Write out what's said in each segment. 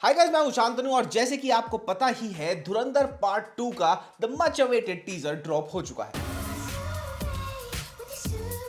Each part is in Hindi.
हाय गाइस, मैं हूं शांतनु और जैसे कि आपको पता ही है धुरंधर पार्ट 2 का the much awaited teaser drop हो चुका है।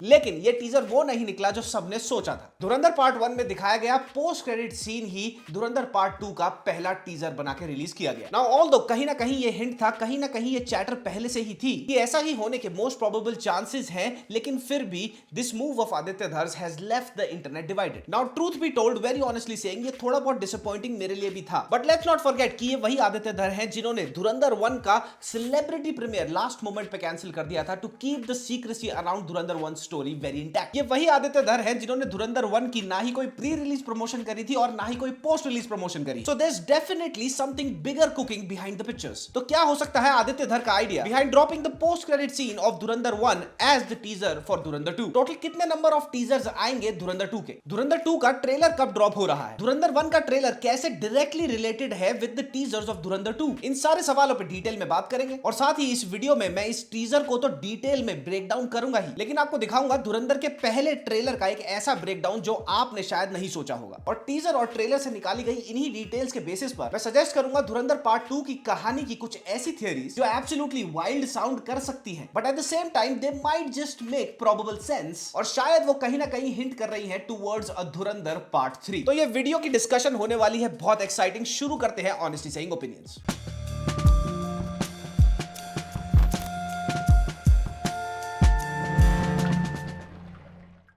लेकिन ये टीजर वो नहीं निकला जो सबने सोचा था। धुरंधर पार्ट 1 में दिखाया गया पोस्ट क्रेडिट सीन ही धुरंधर पार्ट 2 का पहला टीजर बना के रिलीज किया गया। नाउ ऑल्दो कहीं ना कहीं ये हिंट था, कहीं ना कहीं ये चैटर पहले से ही थी कि ऐसा ही होने के मोस्ट प्रोबेबल चांसेस हैं, लेकिन फिर भी this move of Aditya Dhar's has left the internet divided. Now truth be told, very honestly saying, ये थोड़ा बहुत डिसअपॉइंटिंग मेरे लिए भी था, बट लेट्स नॉट फॉरगेट कि ये वही आदित्य धर हैं जिन्होंने धुरंधर 1 का सेलिब्रिटी प्रीमियर लास्ट मोमेंट पे कैंसिल कर दिया था to keep the secrecy around Dhurandhar 1 story very intact. ये वही आदित्य धर हैं जिन्होंने धुरंधर 1 की ना ही कोई प्री रिलीज प्रमोशन करी थी और ना ही कोई पोस्ट रिलीज प्रमोशन करी। So there is definitely something bigger cooking behind the pictures. तो क्या हो सकता है आदित्य धर का idea behind dropping the post credit scene of Dhurandhar 1 as the teaser for Dhurandhar 2? Total कितने नंबर ऑफ टीजर्स आएंगे धुरंधर 2 के? धुरंधर 2 का ट्रेलर कब ड्रॉप हो रहा है? धुरंधर 1 का ट्रेलर कैसे डायरेक्टली रिलेटेड है विद द टीजर्स ऑफ धुरंधर 2? इन सारे सवालों पे डिटेल में बात करेंगे और साथ ही इस वीडियो में मैं इस टीजर को तो डिटेल में ब्रेक डाउन करूंगा ही, लेकिन आपको दिखाऊंगा धुरंधर के पहले ट्रेलर का एक ऐसा ब्रेकडाउन जो आपने शायद नहीं सोचा होगा। और टीजर और ट्रेलर से निकाली गई इन्हीं डिटेल्स के बेसिस पर मैं सजेस्ट करूंगा धुरंधर पार्ट 2 की कहानी की कुछ ऐसी थियरीज जो एब्सोल्युटली वाइल्ड साउंड कर सकती हैं, but at the same time they might just make probable sense, और शायद वो कहीं ना कहीं हिंट कर रही हैं टुवर्ड्स अ धुरंधर पार्ट 3। तो ये वीडियो की डिस्कशन होने वाली है बहुत एक्साइटिंग। शुरू करते हैं ऑनेस्टली सेइंग ओपिनियंस।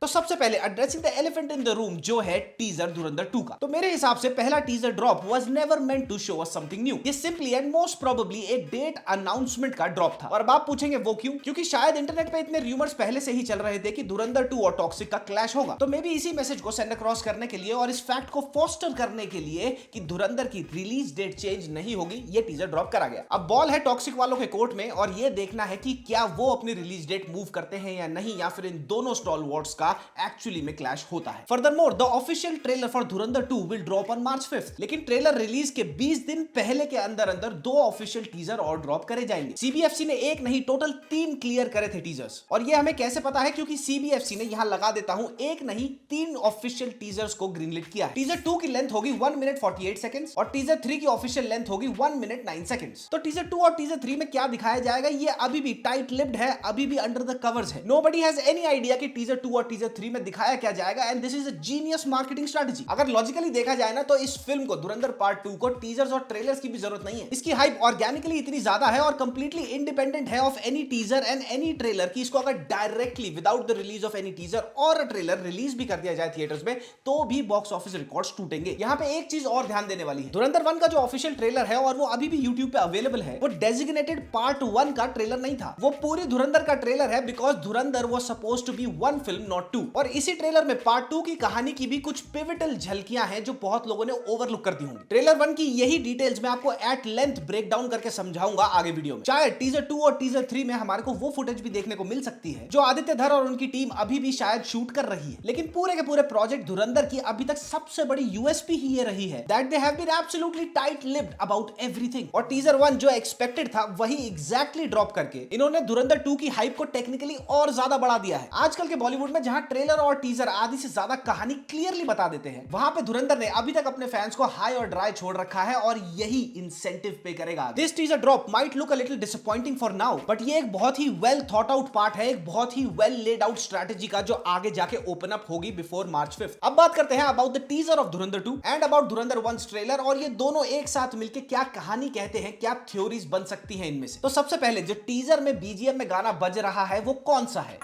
तो सबसे पहले addressing the elephant in the room जो है टीजर धुरंधर 2 का। तो मेरे हिसाब से पहला teaser drop was never meant to show us something new. ये सिंपली एंड मोस्ट प्रोबेबली एक डेट अनाउंसमेंट का ड्रॉप था। और अब आप पूछेंगे वो क्यों? क्योंकि शायद इंटरनेट पे इतने रूमर्स पहले से ही चल रहे थे कि धुरंधर 2 और टॉक्सिक का क्लैश होगा। तो मे बी इसी मैसेज को सेंड अक्रॉस करने के लिए और इस फैक्ट को फोस्टर करने के लिए कि धुरंधर की रिलीज डेट चेंज नहीं होगी, ये टीजर ड्रॉप करा गया। अब बॉल है टॉक्सिक वालों के कोर्ट में और ये देखना है कि क्या वो अपनी रिलीज डेट मूव करते हैं या नहीं, या फिर इन दोनों स्टॉलवर्ड्स का एक्चुअली क्लैश होता है। Furthermore the official trailer for Dhurandhar 2 will drop on March 5th, लेकिन ट्रेलर रिलीज के 20 दिन पहले के अंदर अंदर 2 ऑफिशियल टीजर और ड्रॉप करे जाएंगे। सीबीएफसी ने एक नहीं टोटल 3 क्लियर करे थे टीजर्स, और ये हमें कैसे पता है? क्योंकि सीबीएफसी ने यहां लगा देता हूं एक नहीं 3 ऑफिशियल टीजर्स को ग्रीनलिट किया है। टीजर 2 की लेंथ होगी 1 मिनट 48 सेकंड्स और टीजर 3 की ऑफिशियल लेंथ होगी 1 मिनट 9 सेकंड्स। तो टीजर 2 और टीजर 3 में क्या दिखाया जाएगा ये अभी भी टाइट लिप्ड है, अभी भी अंडर द कवर्स है। नोबडी हैज एनी आइडिया कि टीजर 2 और टीजर 3 में दिखाया क्या जाएगा, and this is a genius marketing strategy. अगर लॉजिकली देखा जाए ना तो इस फिल्म को धुरंधर पार्ट 2 को टीजर्स और ट्रेलर्स की भी जरूरत नहीं है। इसकी हाइप ऑर्गेनिकली इतनी ज्यादा है और कंप्लीटली इंडिपेंडेंट है of any teaser and any trailer कि इसको अगर directly without the release of any teaser और अ ट्रेलर रिलीज भी कर दिया जाए थिएटर्स में तो भी बॉक्स ऑफिस रिकॉर्ड्स टूटेंगे। यहां पे एक चीज और ध्यान देने वाली है, धुरंधर 1 का जो ऑफिशियल ट्रेलर है और वो अभी भी यूट्यूब पे अवेलेबल है, वो डेजिग्नेटेड पार्ट 1 का ट्रेलर नहीं था, वो पूरी धुरंधर का ट्रेलर है, because Dhurandhar was supposed to be one film not two. और इसी ट्रेलर में पार्ट 2 की कहानी की भी कुछ पिवटल झलकियां हैं जो बहुत लोगों ने ओवरलुक कर दी होंगी। ट्रेलर 1 की यही डिटेल्स मैं आपको एट लेंथ ब्रेक डाउन करके समझाऊंगा आगे वीडियो में। शायद टीजर 2 और टीजर 3 में हमारे को वो फुटेज भी देखने को मिल सकती है जो आदित्य धर और उनकी टीम अभी भी शायद शूट कर रही है, लेकिन पूरे के पूरे प्रोजेक्ट धुरंधर की अभी तक सबसे बड़ी यूएसपी ही ये रही है that they have been absolutely tight lipped about everything. और टीजर 1 जो एक्सपेक्टेड था वही एग्जैक्टली ड्रॉप करके इन्होंने धुरंधर 2 की हाइप को टेक्निकली और ज्यादा बढ़ा दिया है। आजकल के बॉलीवुड में जहां ट्रेलर और टीजर आधी से ज्यादा कहानी क्लियरली बता देते हैं, वहां पे धुरंधर ने अभी तक अपने फैंस को हाई और ड्राई छोड़ रखा है और यही इंसेंटिव पे करेगा। This teaser drop might look a little disappointing for now, but ये एक बहुत ही वेल थॉट आउट पार्ट है, एक बहुत ही वेल लेड आउट स्ट्रेटजी का जो आगे जाके ओपन अप होगी बिफोर मार्च 5th। अब बात करते हैं about the teaser of Dhurandhar 2 and about Dhurandhar 1 trailer, और ये दोनों एक साथ मिलकर क्या कहानी कहते हैं, क्या थ्योरीज बन सकती हैं इनमें से। तो सबसे पहले जो टीजर में बीजीएम में गाना बज रहा है वो कौन सा है?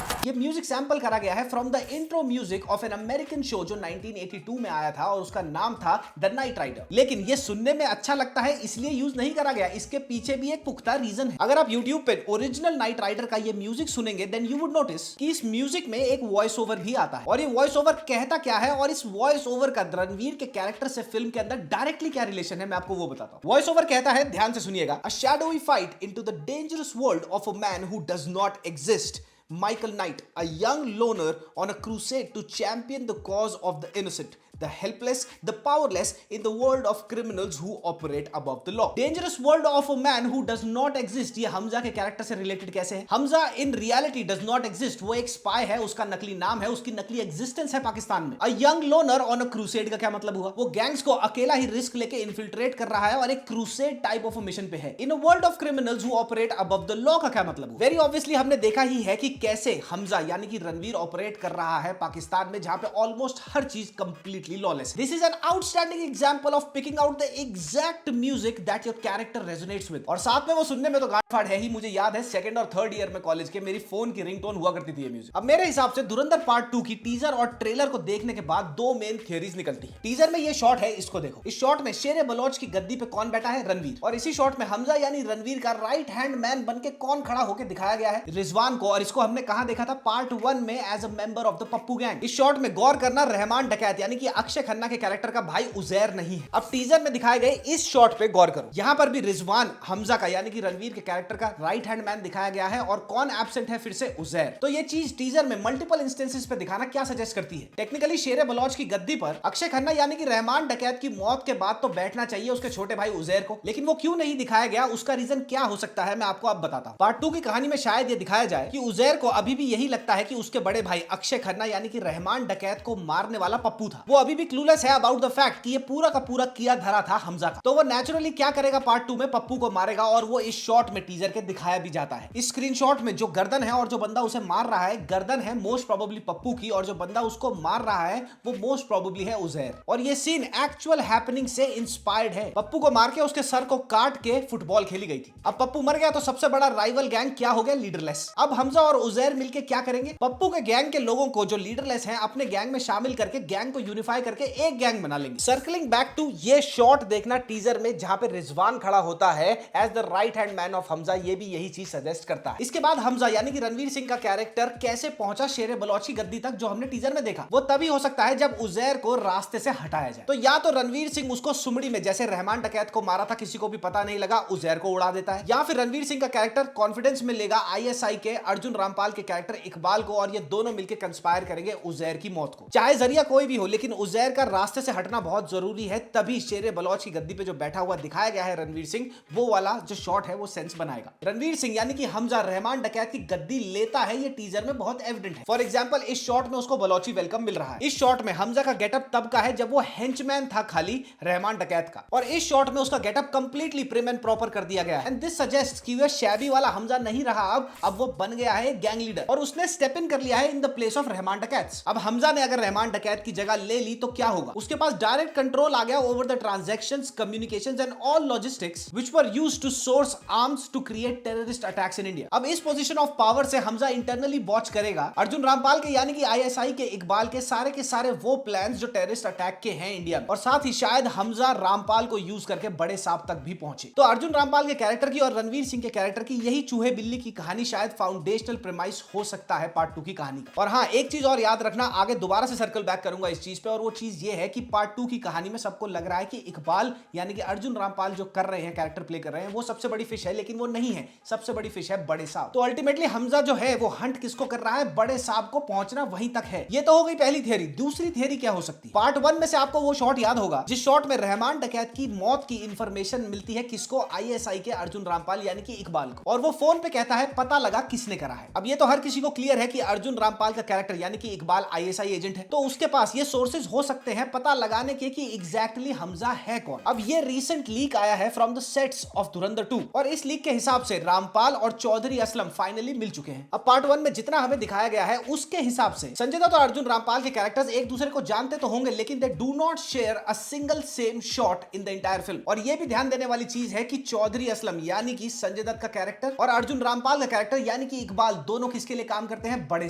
ये म्यूजिक सैंपल करा गया है from the intro music of an American show जो 1982 में आया था और उसका नाम था द नाइट राइडर। लेकिन ये सुनने में अच्छा लगता है इसलिए यूज नहीं करा गया, इसके पीछे भी एक पुख्ता रीजन है। अगर आप YouTube पे ओरिजिनल नाइट राइडर का ये म्यूजिक सुनेंगे देन यू वुड नोटिस कि इस म्यूजिक में एक वॉइस ओवर भी आता है, और ये वॉइस ओवर कहता क्या है और इस वॉइस ओवर का रणवीर के कैरेक्टर से फिल्म के अंदर डायरेक्टली क्या रिलेशन है मैं आपको वो बताता हूं। वॉइस ओवर कहता है, ध्यान से सुनिएगा, a shadowy fight into the dangerous world of a man who does not exist, Michael Knight, a young loner on a crusade to champion the cause of the innocent. the helpless, the powerless in the world of criminals who operate above the law. Dangerous world of a man who does not exist. ये हमजा के कैरेक्टर से रिलेटेड कैसे है? Hamza in reality does not exist. वो एक स्पाई है, उसका नकली नाम है, उसकी नकली एग्जिस्टेंस है पाकिस्तान में. A young loner on a crusade का क्या मतलब हुआ? वो गैंग्स को अकेला ही रिस्क लेके इन्फिल्ट्रेट कर रहा है और एक क्रूसेड टाइप ऑफ मिशन पे है. In a world of criminals who operate above the law का क्या मतलब हुआ? वेरी ऑब्वियसली हमने देखा ही है कि कैसे हमजा यानी कि रणवीर ऑपरेट कर रहा है पाकिस्तान में, जहां पे ऑलमोस्ट हर चीज कंप्लीटली लॉलेस है. This is an outstanding example of picking out the exact music that your character resonates with. और साथ में वो सुनने में तो गांड-फाड़ है ही. मुझे याद है सेकंड और थर्ड ईयर में कॉलेज के मेरी फोन की रिंगटोन हुआ करती थी ये म्यूजिक. अब मेरे हिसाब से धुरंधर पार्ट 2 की टीजर और ट्रेलर को देखने के बाद दो मेन थियरीज निकलती है. टीजर में ये शॉट है, इसको देखो. इस शॉट में शेर बलोच की गद्दी पे कौन बैठा है? रणवीर. और इसी शॉट में हमजा यानी रणवीर का राइट हैंड मैन बनके कौन खड़ा होकर दिखाया गया है? रिजवान को. और इसको हमने कहां देखा था? पार्ट 1 में as a member of the Pappu gang. इस शॉट में गौर करना, रहमान डकैत यानी कि अक्षय खन्ना के कैरेक्टर का भाई उजैर नहीं है. अब टीजर में दिखाए गए इस शॉट पे गौर करो. यहां पर भी रिजवान हमजा का यानी कि रणवीर के कैरेक्टर का राइट हैंड मैन दिखाया गया है और कौन एब्सेंट है? फिर से उजैर. तो ये चीज टीजर में मल्टीपल इंस्टेंसेस पे दिखाना क्या सजेस्ट करती है? टेक्निकली शेर बलोच की गद्दी पर अक्षय खन्ना यानी कि रहमान डकैत की मौत के बाद तो बैठना चाहिए उसके छोटे भाई उजैर को, लेकिन वो क्यों नहीं दिखाया गया? उसका रीजन क्या हो सकता है मैं आपको अब बताता हूं. पार्ट 2 की कहानी में शायद ये दिखाया जाए कि उजैर को अभी भी यही लगता है कि उसके बड़े भाई अक्षय खन्ना यानी कि रहमान डकैत को मारने वाला पप्पू था. वो अभी भी क्लूलेस है अबाउट द फैक्ट कि ये पूरा का पूरा किया धरा था हमजा का. तो वो नेचुरली क्या करेगा? पार्ट 2 में पप्पू को मारेगा और वो इस शॉट में टीजर के दिखाया भी जाता है. इस स्क्रीनशॉट में जो गर्दन है और जो बंदा उसे मार रहा है, गर्दन है मोस्ट प्रोबेबली पप्पू की और जो बंदा उसको मार रहा है वो मोस्ट प्रोबेबली है उजैर. और ये सीन एक्चुअल हैपनिंग से इंस्पायर्ड है. पप्पू को मार के उसके सर को काट के फुटबॉल खेली गई थी. अब पप्पू मर गया तो सबसे बड़ा राइवल गैंग क्या हो गया? लीडरलेस. अब हमजा और उजैर मिलके क्या करेंगे? पप्पू के गैंग के लोगों को जो लीडरलेस हैं अपने गैंग में शामिल करके गैंग को यूनिफाई करके एक गैंग बना लेंगे. सर्कलिंग बैक टू ये शॉट देखना टीजर में जहां पे रिजवान खड़ा होता है as the right hand man of Hamza, ये भी यही चीज सजेस्ट करता है. इसके बाद हमजा यानी कि रणवीर सिंह का कैरेक्टर कैसे पहुंचा शेर बलोच की गद्दी तक जो हमने टीजर में देखा, वो तभी हो सकता है जब उजैर को रास्ते से हटाया जाए. तो या तो रणवीर सिंह उसको सुमड़ी में जैसे रहमान डकैत को मारा था, किसी को भी पता नहीं लगा, उजैर को उड़ा देता है, या फिर रणवीर सिंह का कैरेक्टर कॉन्फिडेंस में लेगा आईएसआई के अर्जुन रामपाल के कैरेक्टर इकबाल को और ये दोनों मिलकर कंस्पायर करेंगे उजैर की मौत को. चाहे जरिया कोई भी हो, लेकिन उजैर का रास्ते से हटना बहुत जरूरी है. तभी शेर बलोच की गद्दी पे जो बैठा हुआ दिखाया गया है रणवीर सिंह, वो वाला जो शॉट है वो सेंस बनाएगा. रणवीर सिंह यानी कि हमजा रहमान डकैत की गद्दी लेता है, ये टीजर में बहुत एविडेंट है. फॉर एग्जांपल इस शॉट में उसको बलोची वेलकम मिल रहा है. इस शॉट में हमजा का गेटअप तब का है जब वो हेंचमैन था खाली रहमान डकैत का, और इस शॉट में उसका getup completely prim and proper कर दिया गया है. एंड दिस सजेस्ट कि वह शैबी वाला हमजा नहीं रहा, अब वो बन गया है गैंग लीडर और उसने स्टेप इन कर लिया है in the place of Rahman डकैत. अब हमजा ने अगर रहमान डकैत की जगह ले ली तो क्या होगा? उसके पास डायरेक्ट कंट्रोल आ गया over the transactions, communications and all logistics which were used to source arms to create terrorist attacks in India. अब इस पोजीशन ऑफ पावर से हमजा इंटरनली वॉच करेगा अर्जुन रामपाल के यानी कि आईएसआई के इकबाल के सारे वो प्लान्स जो टेररिस्ट अटैक के हैं इंडिया में, और साथ ही शायद हमजा रामपाल को यूज करके बड़े सांप तक भी पहुंचे. तो अर्जुन रामपाल के कैरेक्टर की और रणवीर सिंह के कैरेक्टर की यही चूहे बिल्ली की कहानी शायद फाउंडेशनल प्रेमाइस हो सकता है पार्ट 2 की कहानी का. और हाँ, एक चीज और याद रखना, आगे दोबारा से सर्कल बैक करूंगा इस चीज पे, और वो चीज ये है कि पार्ट 2 की कहानी में सबको लग रहा है कि इकबाल यानी कि अर्जुन रामपाल जो कर रहे हैं, कैरेक्टर प्ले कर रहे हैं, वो सबसे बड़ी फिश है, लेकिन वो नहीं है. सबसे बड़ी फिश है बड़े सांप. तो अल्टीमेटली हमजा जो है वो हंट किसको कर रहा है? बड़े सांप को पहुंचना वहीं तक है. ये तो हो गई पहली थियरी. दूसरी थियरी क्या हो सकती है? पार्ट 1 में से आपको वो शॉट याद होगा जिस शॉट में रहमान डकैत की मौत की इंफॉर्मेशन मिलती है किसको? आईएसआई के अर्जुन रामपाल यानी कि इकबाल को, और वो फोन पे कहता है पता लगा किसने करा है. अब ये तो हर किसी को क्लियर है कि अर्जुन रामपाल का कैरेक्टर यानी कि इकबाल आईएसआई एजेंट है, तो उसके पास ये सोर्सेज हो सकते हैं पता लगाने के कि एग्जैक्टली हमजा है कौन. अब ये रीसेंट लीक आया है फ्रॉम द सेट्स ऑफ धुरंधर 2, और इस लीक के हिसाब से रामपाल और चौधरी असलम फाइनली मिल चुके हैं. अब पार्ट 1 में जितना हमें दिखाया गया है उसके हिसाब से संजय दत्त और अर्जुन रामपाल के कैरेक्टर्स एक दूसरे को जानते तो होंगे, लेकिन they do not share a single same shot in the entire film. और ये भी ध्यान देने वाली चीज है कि चौधरी असलम यानी कि संजय दत्त का कैरेक्टर और अर्जुन रामपाल का कैरेक्टर यानी कि इकबाल दोनों किसके लिए काम करते हैं? बड़े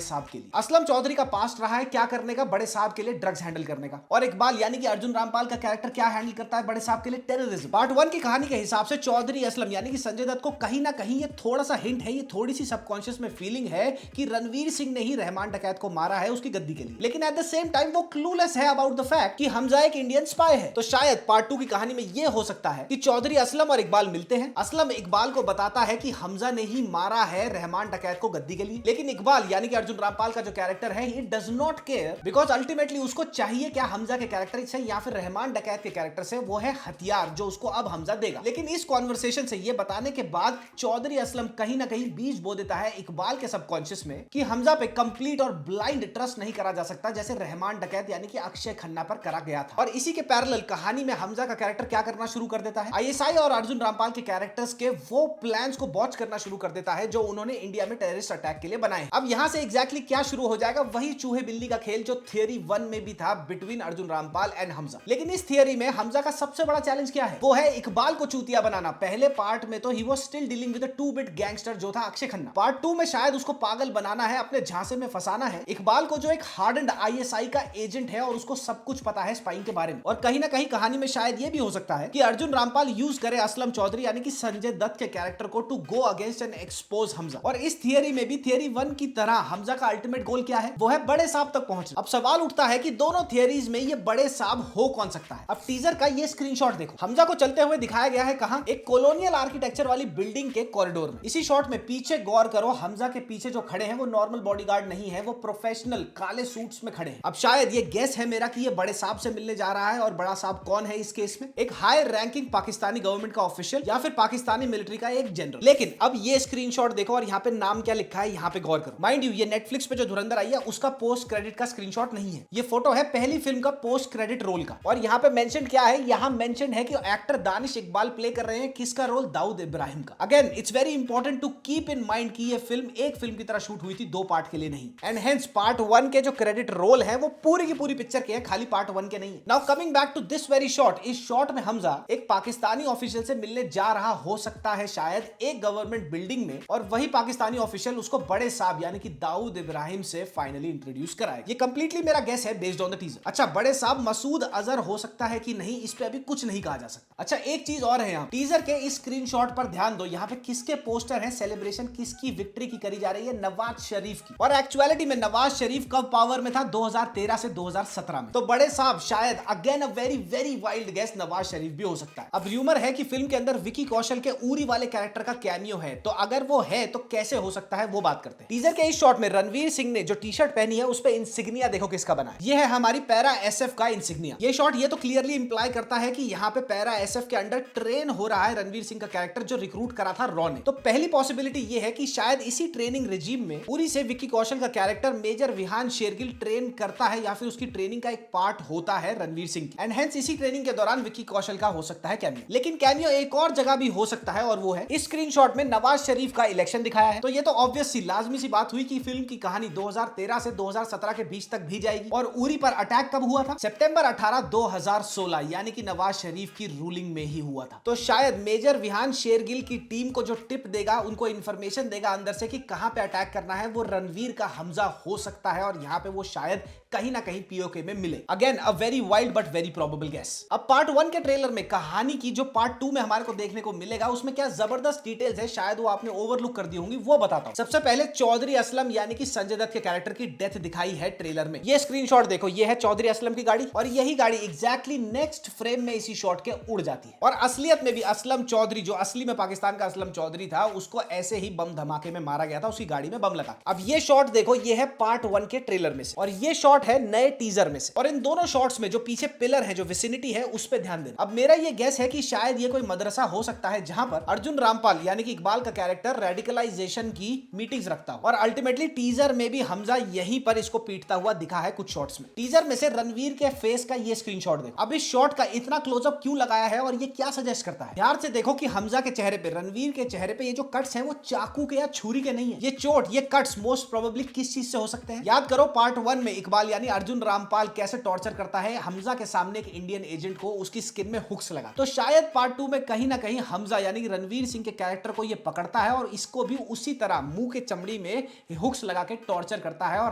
साहब के लिए. असलम चौधरी का पास्ट रहा है क्या करने का? बड़े साहब के लिए ड्रग्स हैंडल करने का. और इकबाल यानी कि अर्जुन रामपाल का कैरेक्टर क्या हैंडल करता है बड़े साहब के लिए? टेररिज्म. पार्ट 1 की कहानी के हिसाब से चौधरी असलम यानी कि संजय दत्त को कहीं ना कहीं ये थोड़ा सा हिंट है, ये थोड़ी सी सबकॉन्शियस में फीलिंग है कि रणवीर सिंह ने ही रहमान डकैत को मारा है उसकी गद्दी के लिए, लेकिन एट द सेम टाइम वो क्लूलेस है अबाउट द फैक्ट कि हमजा एक इंडियन स्पाई है. तो शायद पार्ट 2 की कहानी में ये हो सकता है कि चौधरी असलम और इकबाल मिलते हैं. असलम इकबाल को बताता है कि हमजा ने ही मारा है रहमान डकैत को गद्दी के लिए, लेकिन इकबाल यानी कि अर्जुन रामपाल का जो कैरेक्टर है, he does not care because ultimately उसको चाहिए चाहिए क्या हमजा के कैरेक्टर से या फिर रहमान डकैत के कैरेक्टर से? वो है हथियार जो उसको अब हमजा देगा। लेकिन इस कॉन्वर्सेशन से ये बताने के बाद चौधरी असलम कहीं ना कहीं बीज बो देता है इकबाल के सबकॉन्शियस में कि हमजा पे कंप्लीट और ब्लाइंड ट्रस्ट नहीं करा जा सकता जैसे रहमान डकैत यानी कि अक्षय खन्ना पर करा गया था। और इसी के पैरेलल कहानी में हमजा का कैरेक्टर क्या करना शुरू कर देता है, आईएसआई और अर्जुन रामपाल के कैरेक्टर्स के वो प्लान्स को बॉच करना शुरू कर देता है जो उन्होंने इंडिया में टेररिस्ट अटैक के लिए बनाए। अब यहां से एग्जैक्टली क्या शुरू हो जाएगा, वही चूहे बिल्ली का खेल जो थियरी 1 में भी था बिटवीन अर्जुन रामपाल एंड हमजा। लेकिन इस थियरी में हमजा का सबसे बड़ा चैलेंज क्या है, वो है इकबाल को चूतिया बनाना। पहले पार्ट में तो he was still dealing with a 2-bit gangster जो था अक्षय खन्ना। पार्ट 2 में शायद उसको पागल बनाना है, अपने झांसे में फंसाना है इकबाल को जो एक हार्डन्ड आईएसआई का एजेंट है और उसको सब कुछ पता है स्पाइंग के बारे में। और कहीं ना कहीं कहानी में शायद ये भी हो सकता है कि अर्जुन रामपाल यूज करे असलम चौधरी यानी कि संजय दत्त के कैरेक्टर को to go against and expose Hamza. और इस थियरी में भी थियरी 1 की तरह हमजा का अल्टीमेट गोल क्या है, वो है बड़े साहब तक पहुंचना। अब सवाल उठता है कि दोनों थियरीज में ये बड़े साहब हो कौन सकता है। अब टीजर का ये स्क्रीनशॉट देखो, हमजा को चलते हुए दिखाया गया है कहां, एक कॉलोनियल आर्किटेक्चर वाली बिल्डिंग के कॉरिडोर में। इसी शॉट में पीछे गौर करो, हमजा के पीछे जो खड़े हैं वो नॉर्मल बॉडीगार्ड नहीं है, वो प्रोफेशनल काले सूट्स में खड़े हैं। अब शायद ये गेस है मेरा कि ये बड़े साहब से मिलने जा रहा है। और बड़ा साहब कौन है इस केस में, एक हाई रैंकिंग पाकिस्तानी गवर्नमेंट का ऑफिशियल या फिर पाकिस्तानी मिलिट्री का एक जनरल। लेकिन अब ये स्क्रीनशॉट देखो और यहाँ पे नाम क्या लिखा है यहाँ पे गौर करो। माइंड यू ये नेटफ्लिक्स पे जो धुरंधर आई है उसका पोस्ट क्रेडिट का स्क्रीनशॉट नहीं है, ये फोटो है पहली फिल्म का पोस्ट क्रेडिट रोल का। और यहाँ पे मेंशन क्या है, यहाँ मेंशन है कि एक्टर दानिश इकबाल प्ले कर रहे हैं किसका रोल, दाऊद इब्राहिम का। Again it's very important to keep in mind कि ये फिल्म एक फिल्म की तरह शूट हुई थी, 2 पार्ट के लिए नहीं। एंड हेंस पार्ट 1 के जो क्रेडिट रोल है वो पूरी की पूरी पिक्चर के हैं, खाली पार्ट 1 के नहीं है। Now coming back to this very shot, इस शॉट में हमजा एक पाकिस्तानी ऑफिशियल से मिलने जा रहा हो सकता है शायद एक गवर्नमेंट बिल्डिंग में, और वही पाकिस्तानी ऑफिशियल उसको बड़े साहब यानी कि दाऊद इब्राहिम से फाइनली इंट्रोड्यूस कराएगा। ये कंप्लीटली मेरा गेस है बेस्ड ऑन द टीजर। अच्छा बड़े साहब मसूद अजहर हो सकता है कि नहीं, इस पे अभी कुछ नहीं कहा जा सकता। अच्छा एक चीज और है, यहाँ टीजर के इस स्क्रीनशॉट पर ध्यान दो, यहाँ पे किसके पोस्टर है, सेलिब्रेशन किसकी विक्ट्री की करी जा रही है, नवाज शरीफ की। और एक्चुअलिटी में नवाज शरीफ कब पावर में था, 2013 से 2017 में। तो बड़े साहब शायद again a very very wild guess Nawaz Sharif भी हो सकता है। अब र्यूमर है कि फिल्म के अंदर विकी कौशल के उरी वाले कैरेक्टर का कैमियो है, तो अगर वो है तो कैसे हो सकता है वो बात करते हैं। टीजर के इस शॉट में रणवीर सिंह ने जो टी शर्ट पहनी है उस पे इंसिग्निया देखो किसका बना है, ये है हमारी पैरा एसएफ का इंसिग्निया। ये शॉट ये तो क्लियरली इंप्लाई करता है कि यहाँ पे पैरा एसएफ के अंडर ट्रेन हो रहा है रणवीर सिंह का कैरेक्टर जो रिक्रूट करा था रॉ ने। तो पहली पॉसिबिलिटी ये है कि शायद इसी ट्रेनिंग रिजीम में उरी से विकी कौशल का character major Vihaan Shergill train करता है या फिर उसकी ट्रेनिंग का एक पार्ट होता है रणवीर सिंह की। एंड हेंस इसी ट्रेनिंग के दौरान विकी कौशल का हो सकता है कैमियो। लेकिन कैमियो एक और जगह भी हो सकता है और वो है इस स्क्रीनशॉट में नवाज शरीफ का इलेक्शन दिखाया है। तो ये तो ऑब्वियस सी लाजमी सी बात हुई कि फिल्म की कहानी 2013 से 2017 के बीच तक भी जाएगी। और उरी पर अटैक कब हुआ था, सितंबर 18, 2016 यानी कि नवाज शरीफ की रूलिंग में ही हुआ था। तो शायद मेजर विहान शेरगिल की टीम को जो टिप देगा, उनको इंफॉर्मेशन देगा अंदर से कि कहां पे अटैक करना है, वो रणवीर का हमजा हो सकता है और यहां पे वो शायद कहीं ना कहीं पीओके में मिले। Again a very wild but very probable guess. अब पार्ट 1 के ट्रेलर में कहानी की जो पार्ट 2 में हमारे को देखने को मिलेगा उसमें क्या जबरदस्त डिटेल्स है, शायद वो आपने ओवरलुक कर दी होंगी, वो बताता हूं। सबसे पहले चौधरी असलम यानी कि संजय दत्त के कैरेक्टर की डेथ दिखाई है ट्रेलर में। ये स्क्रीनशॉट देखो, ये है चौधरी असलम की गाड़ी और यही गाड़ी एग्जैक्टली नेक्स्ट फ्रेम में इसी शॉट के उड़ जाती है। और असलियत में भी असलम चौधरी जो असली में पाकिस्तान का असलम चौधरी था, उसको ऐसे ही बम धमाके में मारा गया था, उसकी गाड़ी में बम लगा। अब ये शॉट देखो, ये है पार्ट 1 के ट्रेलर में से और ये शॉट है नए टीजर में से। और इन दोनों शॉट्स में जो पीछे पिलर है, जो विसिनिटी है, उस पे ध्यान देना। अब मेरा ये गेस है कि शायद ये कोई मदरसा हो सकता है जहां पर अर्जुन रामपाल यानी कि इकबाल का कैरेक्टर रेडिकलाइजेशन की मीटिंग्स रखता हो। और अल्टीमेटली टीजर में भी हमजा यहीं पर इसको पीटता हुआ दिखा है कुछ शॉट्स में। टीजर में से रणवीर के फेस का ये स्क्रीनशॉट देखो। अब इस शॉट का इतना क्लोजअप क्यों लगाया है और ये क्या सजेस्ट करता है? ध्यान से देखो कि हमजा के चेहरे पे, रणवीर के चेहरे पे ये जो कट्स हैं वो चाकू के या छुरी के नहीं है। ये चोट, ये कट्स मोस्ट प्रोबेबली किस चीज से हो सकते हैं? याद करो पार्ट 1 में इकबाल यानी अर्जुन रामपाल कैसे टॉर्चर करता है हमजा के सामने एक इंडियन एजेंट को, उसकी स्किन में हुक्स लगा। तो शायद पार्ट 2 में कहीं ना कहीं हमजा यानी कि रणवीर सिंह के कैरेक्टर को ये पकड़ता है और इसको भी उसी तरह मुंह के चमड़ी में हुक्स लगा के टॉर्चर करता है और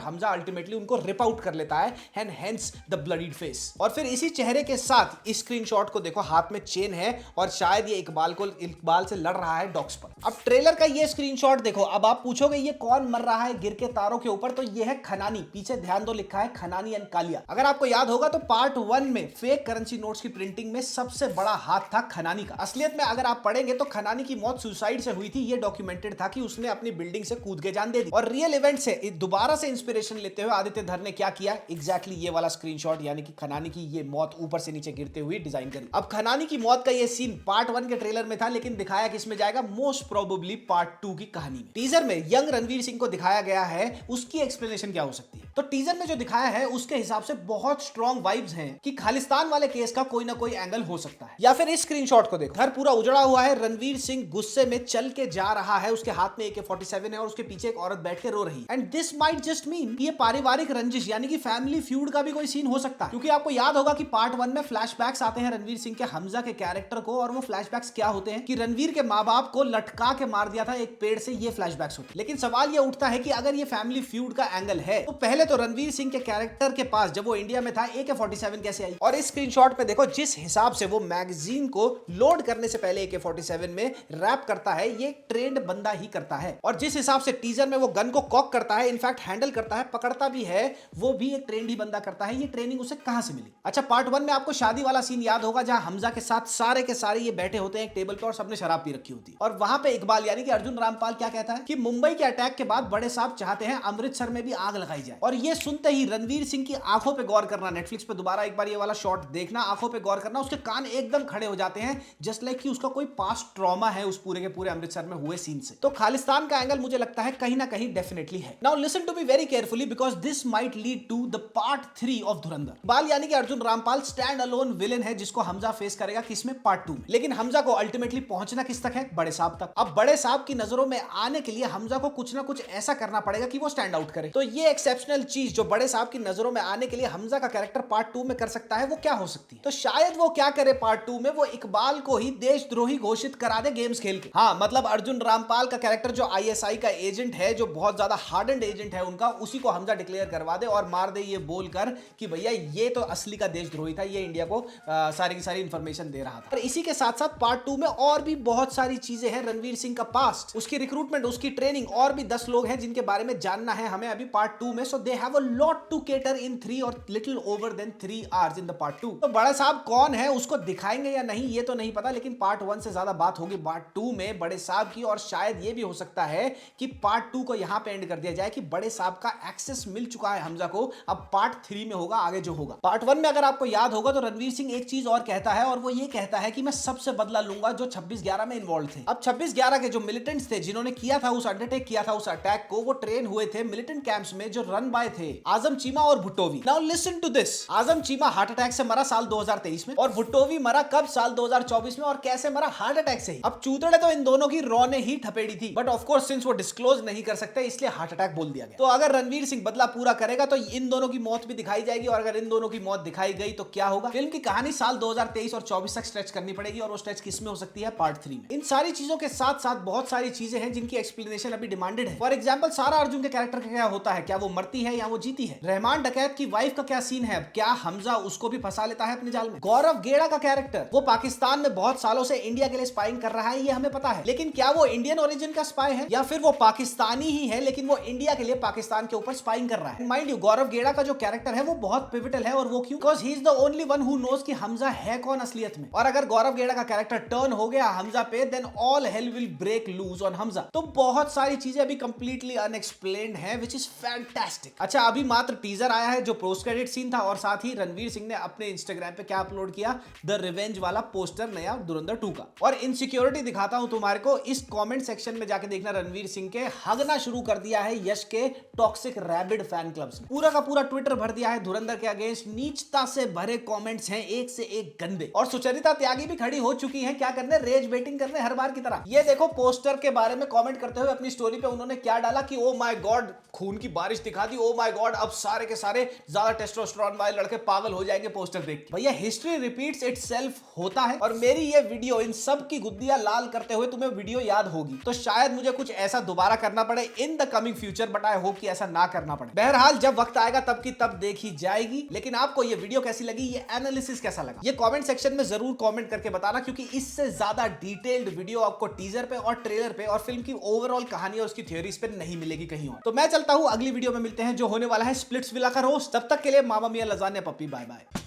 हमजा अल्टीमेटली उनको रिप आउट कर लेता है, and hence the bloodied face. और फिर इसी चेहरे के साथ इस स्क्रीनशॉट को देखो, हाथ में चेन है और शायद ये इकबाल से लड़ रहा है डॉग्स पर। अब ट्रेलर का ये स्क्रीनशॉट देखो। अब आप पूछोगे ये कौन मर रहा है गिर के तारों के ऊपर, तो ये है खनानी। पीछे ध्यान दो, लिखा है खनानी एंड कालिया। अगर आपको याद होगा तो पार्ट 1 में फेक करेंसी नोट्स की प्रिंटिंग में सबसे बड़ा हाथ था खनानी का। असलियत में अगर आप पढ़ेंगे तो खनानी की मौत सुसाइड से हुई थी। ये डॉक्यूमेंटेड था कि उसने अपनी बिल्डिंग से कूद के जान दे दी। और रियल इवेंट से दोबारा से इंस्पिरेशन लेते हुए आदित्य धर ने क्या किया, एग्जैक्टली ये वाला स्क्रीनशॉट, यानी कि खनानी की ये मौत ऊपर से नीचे गिरते हुए डिजाइन करी। अब खनानी की मौत का ये सीन पार्ट 1 के ट्रेलर में था, लेकिन दिखाया किसमें जाएगा? मोस्ट प्रोबेबली पार्ट 2 की कहानी में। टीजर में यंग रणवीर सिंह को दिखाया गया है, उसकी एक्सप्लेनेशन क्या हो सकती है? तो टीजर में जो दिखाया है उसके हिसाब से बहुत स्ट्रॉन्ग वाइब्स हैं कि खालिस्तान वाले केस का कोई ना कोई एंगल हो सकता है। या फिर इस स्क्रीनशॉट को देखो, घर पूरा उजड़ा हुआ है, रणवीर सिंह गुस्से में चल के जा रहा है, उसके हाथ में AK-47 है और उसके पीछे एक औरत बैठ के रो रही है। And this might just mean ये पारिवारिक रंजिश यानी कि फैमिली फ्यूड का भी कोई सीन हो सकता है, क्योंकि आपको याद होगा कि पार्ट 1 में फ्लैशबैक्स आते हैं रणवीर सिंह के हमजा के कैरेक्टर को, और वो फ्लैशबैक्स क्या होते हैं कि रणवीर के माँ बाप को लटका के मार दिया था एक पेड़ से, ये फ्लैशबैक्स होते हैं। लेकिन सवाल ये उठता है कि अगर ये फैमिली फ्यूड का एंगल है तो पहले तो रणवीर सिंह के कैरेक्टर के पास जब वो इंडिया में था AK-47 कैसे आई? और इस स्क्रीनशॉट पे देखो, जिस हिसाब से वो मैगजीन को लोड करने से पहले AK-47 में रैप करता है, ये ट्रेंड बंदा ही करता है। और जिस हिसाब से टीजर में वो गन को कॉक करता है, इनफैक्ट हैंडल करता है, पकड़ता भी है, वो भी एक ट्रेंड ही बंदा करता है। ये ट्रेनिंग उसे कहां से मिली? अच्छा, पार्ट 1 में आपको शादी वाला सीन याद होगा जहां हमजा के साथ सारे के सारे ये बैठे होते हैं एक टेबल पे और सबने शराब पी रखी होती है, और वहां पे इकबाल यानी कि अर्जुन रामपाल क्या कहता है कि मुंबई के अटैक के बाद बड़े साहब चाहते हैं अमृतसर में भी आग लगाई जाए। और ये सुनते ही रणवीर सिंह की आंखों पे गौर करना, नेटफ्लिक्स पे दोबारा एक बार ये वाला शॉट देखना, आंखों पे गौर करना, उसके कान एकदम खड़े हो जाते हैं, जस्ट लाइक कि उसका कोई पास्ट ट्रॉमा है उस पूरे के पूरे अमृतसर में हुए सीन से। तो खालिस्तान का एंगल मुझे लगता है कहीं ना कहीं डेफिनेटली है। Now listen to me very carefully because this might lead to the part 3 of Dhurandhar. बाल यानी कि Arjun Rampal stand alone villain है जिसको हमजा फेस करेगा किसमें? पार्ट 2 में। लेकिन हमजा को अल्टीमेटली पहुंचना किस तक है? बड़े साहब तक। अब बड़े साहब की नजरों में आने के लिए हमजा को कुछ ना कुछ ऐसा करना पड़ेगा कि वो स्टैंड आउट करे। तो ये एक्सेप्शनल चीज जो बड़े साहब की नजरों में आने के लिए हमजा का कैरेक्टर पार्ट 2 में कर सकता है, वो क्या हो सकती है? तो शायद वो क्या करे पार्ट 2 में, वो इकबाल को ही देशद्रोही घोषित करा दे गेम्स खेल के। हाँ, मतलब अर्जुन रामपाल का कैरेक्टर जो ISI का एजेंट है, जो बहुत ज्यादा हार्डन्ड एजेंट है उनका, उसी को हमजा डिक्लेयर करवा दे और मार दे ये बोलकर कि भैया ये तो असली का देशद्रोही था, ये इंडिया को सारी की सारी इंफॉर्मेशन दे रहा था। और इसी के साथ साथ पार्ट 2 में और भी बहुत सारी चीजें हैं। रणवीर सिंह का पास्ट, उसकी रिक्रूटमेंट, उसकी ट्रेनिंग, और भी 10 लोग हैं जिनके बारे में जानना है हमें अभी पार्ट 2 में। So they have a lot to cater in 3 और little over than 3 hours in the part 2। तो बड़ा साहब कौन है उसको दिखाएंगे या नहीं ये तो नहीं पता, लेकिन पार्ट 1 से ज्यादा बात होगी पार्ट 2 में बड़े साहब की। और शायद ये भी हो सकता है कि पार्ट 2 को यहां पे एंड कर दिया जाए कि बड़े साहब का एक्सेस मिल चुका है हमजा को, अब पार्ट 3 में होगा आगे जो होगा। पार्ट 1 में अगर आपको याद होगा तो रणवीर सिंह एक चीज और कहता है, और वो ये कहता है कि मैं सबसे बदला लूंगा जो 26/11 में इन्वॉल्व थे। अब 26/11 के जो मिलिटेंट्स थे जिन्होंने किया था उस अंडरटेक किया था उस अटैक को, वो ट्रेन हुए थे मिलिटेंट कैंप्स में जो रन बाय थे आजम चीमा और भुट्टोवी। Now listen to this, Azam Cheema heart attack से मरा साल 2023 में, और भुट्टोवी मरा कब? साल 2024 में। और कैसे मरा? हार्ट अटैक से ही। अब चूतड़े तो इन दोनों की रॉ ने ही ठपेड़ी थी, बट ऑफ कोर्स सिंस वो डिस्क्लोज नहीं कर सकते इसलिए हार्ट अटैक बोल दिया गया। तो अगर रणवीर सिंह बदला पूरा करेगा तो इन दोनों की मौत भी दिखाई जाएगी, और अगर इन दोनों की मौत दिखाई गई तो क्या होगा? फिल्म की कहानी साल 2023 और 24 तक स्ट्रेच करनी पड़ेगी, और वो स्ट्रेच किसमें हो सकती है? पार्ट 3 में। इन सारी चीजों के साथ साथ बहुत सारी चीजें हैं जिनकी एक्सप्लेनेशन अभी डिमांडेड है। फॉर एग्जांपल, सारा अर्जुन के कैरेक्टर का क्या होता है? क्या वो मरती है या वो जीती है? रहमान डकैत की वाइफ का क्या सीन है? क्या हमजा उसको भी फंसा लेता है अपने जाल में? गौरव गेड़ा का कैरेक्टर, वो पाकिस्तान में बहुत सालों से इंडिया के लिए स्पाइंग कर रहा है, ये हमें पता है, लेकिन क्या वो इंडियन ओरिजिन का स्पाई है या फिर वो पाकिस्तानी ही है लेकिन वो इंडिया के लिए पाकिस्तान के ऊपर स्पाइंग कर रहा है? माइंड यू, गौरव गेड़ा का जो कैरेक्टर है वो बहुत पिवटल है, और वो क्यों? Because he is the only one who knows कि हमजा है कौन असलियत में। और अगर गौरव गेड़ा का कैरेक्टर टर्न हो गया हमजा पे, then all hell will break loose on Hamza. तो बहुत सारी चीजें अभी कंप्लीटली अनएक्सप्लेन्ड है, व्हिच इज फैंटास्टिक। अच्छा, अभी मात्र टीजर आया है जो पोस्ट क्रेडिट सीन था, और साथ ही रणवीर सिंह ने अपने इंस्टाग्राम पे क्या अपलोड किया? द रिवेंज वाला पोस्टर नया धुरंधर 2 का। और इनसिक्योरिटी दिखाता हूं तुम्हारे को, इस कमेंट सेक्शन में जाके देखना, रणवीर सिंह के हगना शुरू कर दिया है यश के टॉक्सिक रैबिड फैन क्लब्स ने। पूरा का पूरा ट्विटर भर दिया है धुरंधर के अगेंस्ट, नीचता से भरे कमेंट्स हैं, एक से एक गंदे। और सुचरिता त्यागी भी खड़ी हो चुकी है, क्या करने? रेज बेटिंग करने हर बार की तरह। ये देखो पोस्टर के बारे में कमेंट करते हुए अपनी स्टोरी पे उन्होंने क्या डाला कि ओ माय गॉड, खून की बारिश दिखा दी, ओ माय गॉड, अब सारे के सारे ज्यादा टेस्टोस्टेरोन वाले लड़के पागल हो जाएंगे पोस्टर देख के। भैया हिस्ट्री रिपीट्स इटसेल्फ होता है, और मेरी ये वीडियो इन सब की गुद्दियां लाल करते हुए तुम्हें वीडियो याद होगी, तो शायद मुझे कुछ ऐसा दोबारा करना पड़े in the coming future, but I hope कि ऐसा ना करना पड़े। बहरहाल जब वक्त आएगा तब की तब देखी जाएगी। लेकिन आपको ये वीडियो कैसी लगी, ये एनालिसिस कैसा लगा, ये कमेंट सेक्शन में जरूर कमेंट करके बताना, क्योंकि इससे ज्यादा डिटेल्ड वीडियो आपको टीजर पे और ट्रेलर पे और फिल्म की ओवरऑल कहानी और उसकी थ्योरीज पे नहीं मिलेगी कहीं और। तो मैं चलता हूं, अगली वीडियो में मिलते हैं जो होने वाला है स्प्लिट्सविला का रोस्ट। तब तक के लिए मामा मिया लजानिया पप्पी, बाय बाय।